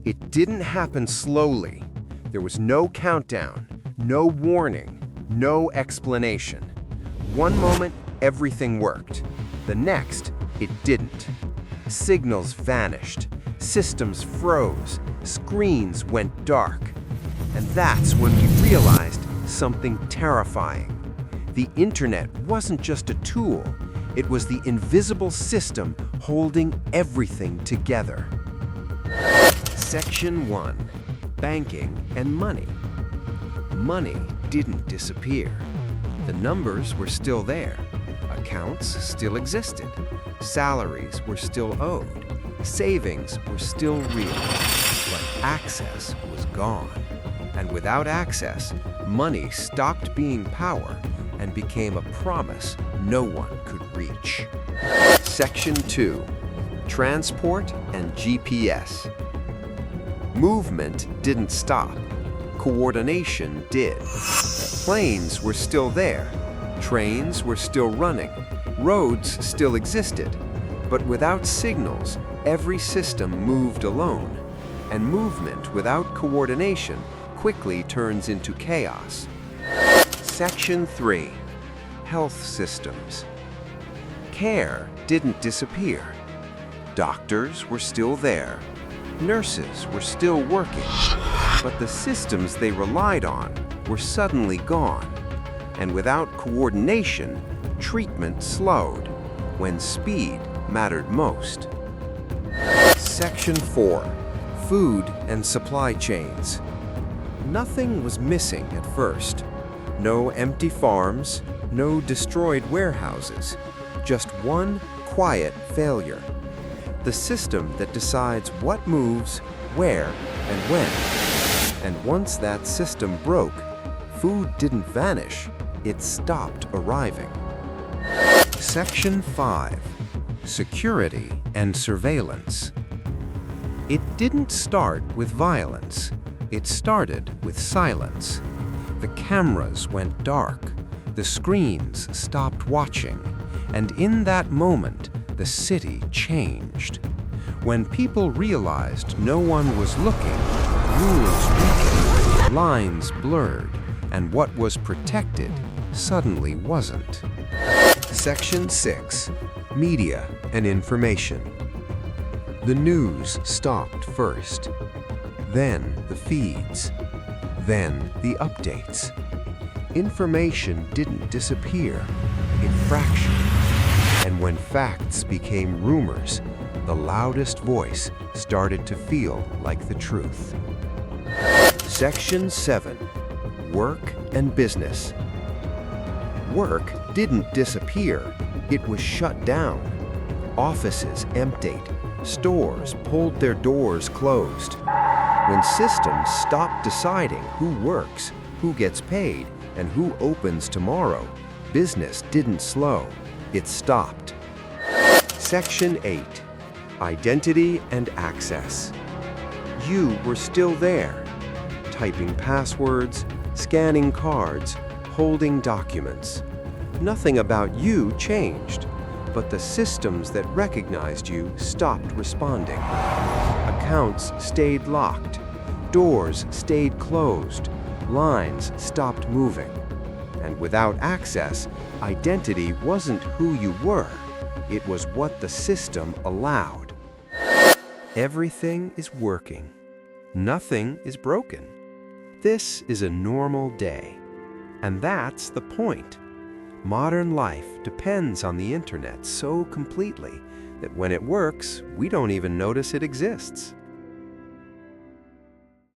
It didn't happen slowly. There was no countdown, no warning, no explanation. One moment, everything worked. The next, it didn't. Signals vanished, systems froze, screens went dark. And that's when we realized something terrifying. The internet wasn't just a tool, it was the invisible system holding everything together. Section 1. Banking and money. Money didn't disappear. The numbers were still there. Accounts still existed. Salaries were still owed. Savings were still real. But access was gone. And without access, money stopped being power and became a promise no one could reach. Section 2. Transport and GPS. Movement didn't stop. Coordination did. Planes were still there. Trains were still running. Roads still existed. But without signals, every system moved alone. And movement without coordination quickly turns into chaos. Section 3. Health systems. Care didn't disappear. Doctors were still there. Nurses were still working. But the systems they relied on were suddenly gone. And without coordination, treatment slowed when speed mattered most. Section 4. Food and supply chains. Nothing was missing at first. No empty farms, no destroyed warehouses. Just one quiet failure. The system that decides what moves, where, and when. And once that system broke, food didn't vanish, it stopped arriving. Section 5. Security and surveillance. It didn't start with violence. It started with silence. The cameras went dark. The screens stopped watching. And in that moment, the city changed. When people realized no one was looking, rules weakened, lines blurred, and what was protected suddenly wasn't. Section 6. Media and information. The news stopped first. Then the feeds. Then the updates. Information didn't disappear. It fractured. And when facts became rumors, the loudest voice started to feel like the truth. Section 7. Work and business. Work didn't disappear. It was shut down. Offices emptied. Stores pulled their doors closed. When systems stopped deciding who works, who gets paid, and who opens tomorrow, business didn't slow. It stopped. Section 8. Identity and access. You were still there, typing passwords, scanning cards, holding documents. Nothing about you changed, but the systems that recognized you stopped responding. Accounts stayed locked. Doors stayed closed. Lines stopped moving. And without access, identity wasn't who you were. It was what the system allowed. Everything is working. Nothing is broken. This is a normal day. And that's the point. Modern life depends on the internet so completely that when it works, we don't even notice it exists.